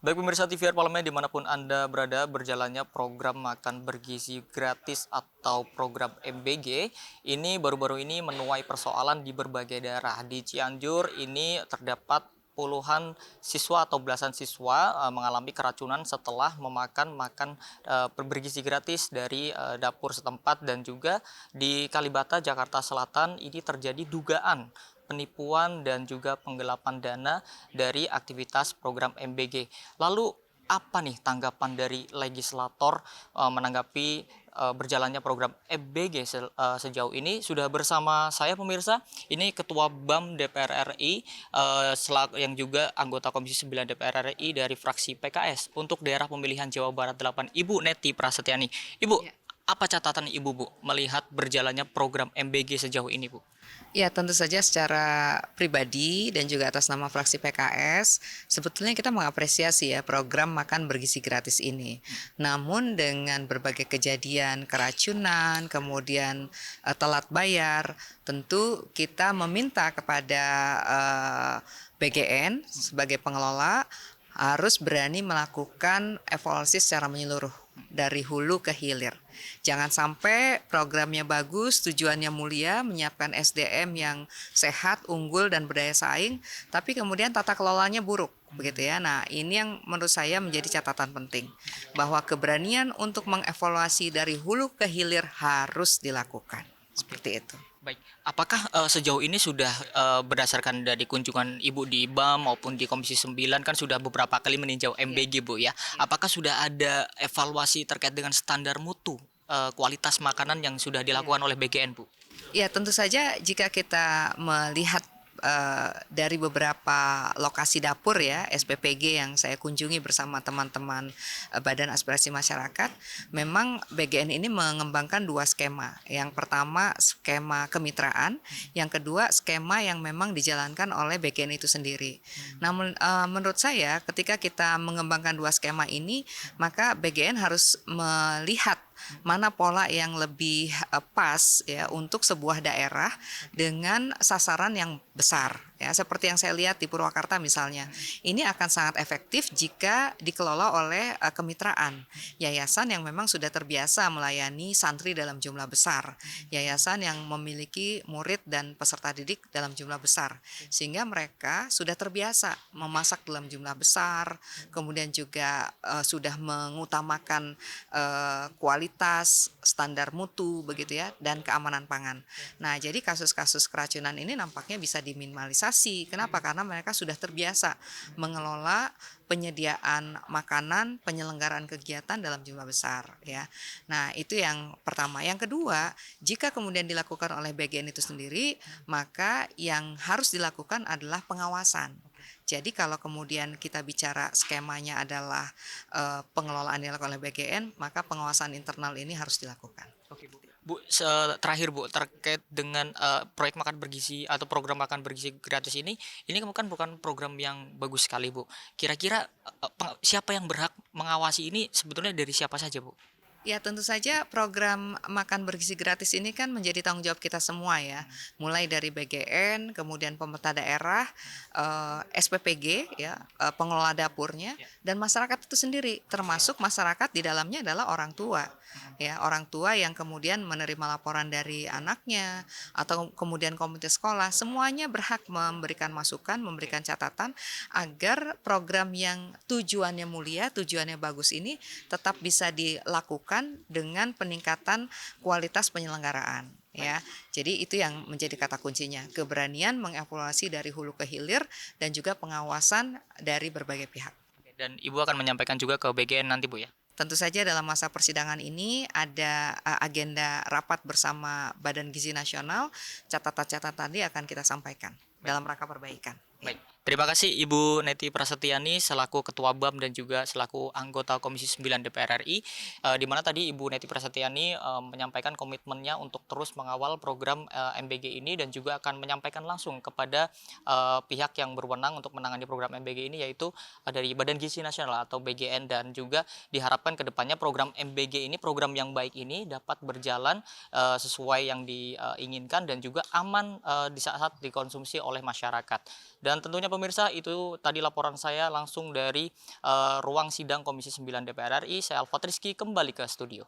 Baik pemirsa TVR Parlemen dimanapun Anda berada, berjalannya program makan bergizi gratis atau program MBG ini baru-baru ini menuai persoalan di berbagai daerah. Di Cianjur ini terdapat puluhan siswa atau belasan siswa mengalami keracunan setelah makan bergizi gratis dari dapur setempat, dan juga di Kalibata, Jakarta Selatan ini terjadi dugaan penipuan dan juga penggelapan dana dari aktivitas program MBG. Lalu apa nih tanggapan dari legislator menanggapi berjalannya program MBG sejauh ini? Sudah bersama saya pemirsa, ini Ketua BAM DPR RI yang juga anggota Komisi 9 DPR RI dari fraksi PKS untuk daerah pemilihan Jawa Barat 8, Ibu Neti Prasetyani. Ibu, Ya, apa catatan Ibu, Bu, melihat berjalannya program MBG sejauh ini, Bu? ya, tentu saja secara pribadi dan juga atas nama fraksi PKS, sebetulnya kita mengapresiasi ya program makan bergizi gratis ini. Namun dengan berbagai kejadian keracunan, kemudian telat bayar, tentu kita meminta kepada BGN sebagai pengelola harus berani melakukan evaluasi secara menyeluruh dari hulu ke hilir. Jangan sampai programnya bagus, tujuannya mulia, menyiapkan SDM yang sehat, unggul, dan berdaya saing, tapi kemudian tata kelolanya buruk, begitu ya. Nah, ini yang menurut saya menjadi catatan penting, bahwa keberanian untuk mengevaluasi dari hulu ke hilir harus dilakukan. Oke. Seperti itu. Baik, apakah sejauh ini sudah berdasarkan dari kunjungan Ibu di BAM maupun di Komisi 9 kan sudah beberapa kali meninjau Ya. MBG, Bu, ya. Apakah sudah ada evaluasi terkait dengan standar mutu kualitas makanan yang sudah Ya. dilakukan oleh BGN, Bu? Ya, tentu saja jika kita melihat dari beberapa lokasi dapur ya, SPPG yang saya kunjungi bersama teman-teman Badan Aspirasi Masyarakat, memang BGN ini mengembangkan dua skema. Yang pertama skema kemitraan, yang kedua skema yang memang dijalankan oleh BGN itu sendiri. Namun menurut saya ketika kita mengembangkan dua skema ini, maka BGN harus melihat mana pola yang lebih pas ya untuk sebuah daerah dengan sasaran yang besar ya, seperti yang saya lihat di Purwakarta misalnya. Ini akan sangat efektif jika dikelola oleh kemitraan, yayasan yang memang sudah terbiasa melayani santri dalam jumlah besar, yayasan yang memiliki murid dan peserta didik dalam jumlah besar, sehingga mereka sudah terbiasa memasak dalam jumlah besar, kemudian juga sudah mengutamakan kualitas, standar mutu begitu ya, dan keamanan pangan. Nah, jadi kasus-kasus keracunan ini nampaknya bisa diminimalisasi. Kenapa? Karena mereka sudah terbiasa mengelola penyediaan makanan, penyelenggaraan kegiatan dalam jumlah besar ya. Nah, itu yang pertama. Yang kedua, jika kemudian dilakukan oleh BGN itu sendiri, maka yang harus dilakukan adalah pengawasan. Jadi kalau kemudian kita bicara skemanya adalah pengelolaan yang dilakukan oleh BGN, maka pengawasan internal ini harus dilakukan. Oke, Bu. Bu, terakhir, Bu, terkait dengan proyek makan bergizi atau program makan bergizi gratis ini kan bukan program yang bagus sekali, Bu. Kira-kira siapa yang berhak mengawasi ini sebetulnya dari siapa saja, Bu? Ya, tentu saja program makan bergizi gratis ini kan menjadi tanggung jawab kita semua ya. Mulai dari BGN, kemudian pemerintah daerah, SPPG ya, pengelola dapurnya, dan masyarakat itu sendiri. Termasuk masyarakat di dalamnya adalah orang tua. Ya, orang tua yang kemudian menerima laporan dari anaknya atau kemudian komite sekolah, semuanya berhak memberikan masukan, memberikan catatan agar program yang tujuannya mulia, tujuannya bagus ini tetap bisa dilakukan dengan peningkatan kualitas penyelenggaraan ya. Jadi itu yang menjadi kata kuncinya, keberanian mengevaluasi dari hulu ke hilir dan juga pengawasan dari berbagai pihak. Dan Ibu akan menyampaikan juga ke BGN nanti, Bu, ya? Tentu saja dalam masa persidangan ini ada agenda rapat bersama Badan Gizi Nasional, catatan-catatan tadi akan kita sampaikan Baik. dalam rangka perbaikan. Ya. Baik. Terima kasih Ibu Neti Prasetyani selaku Ketua BAM dan juga selaku anggota Komisi 9 DPR RI, di mana tadi Ibu Neti Prasetyani menyampaikan komitmennya untuk terus mengawal program MBG ini dan juga akan menyampaikan langsung kepada pihak yang berwenang untuk menangani program MBG ini, yaitu dari Badan Gizi Nasional atau BGN, dan juga diharapkan ke depannya program MBG ini, program yang baik ini dapat berjalan sesuai yang diinginkan dan juga aman di saat dikonsumsi oleh masyarakat. Dan tentunya pemirsa, itu tadi laporan saya langsung dari ruang sidang Komisi 9 DPR RI. Saya Alfat Rizky kembali ke studio.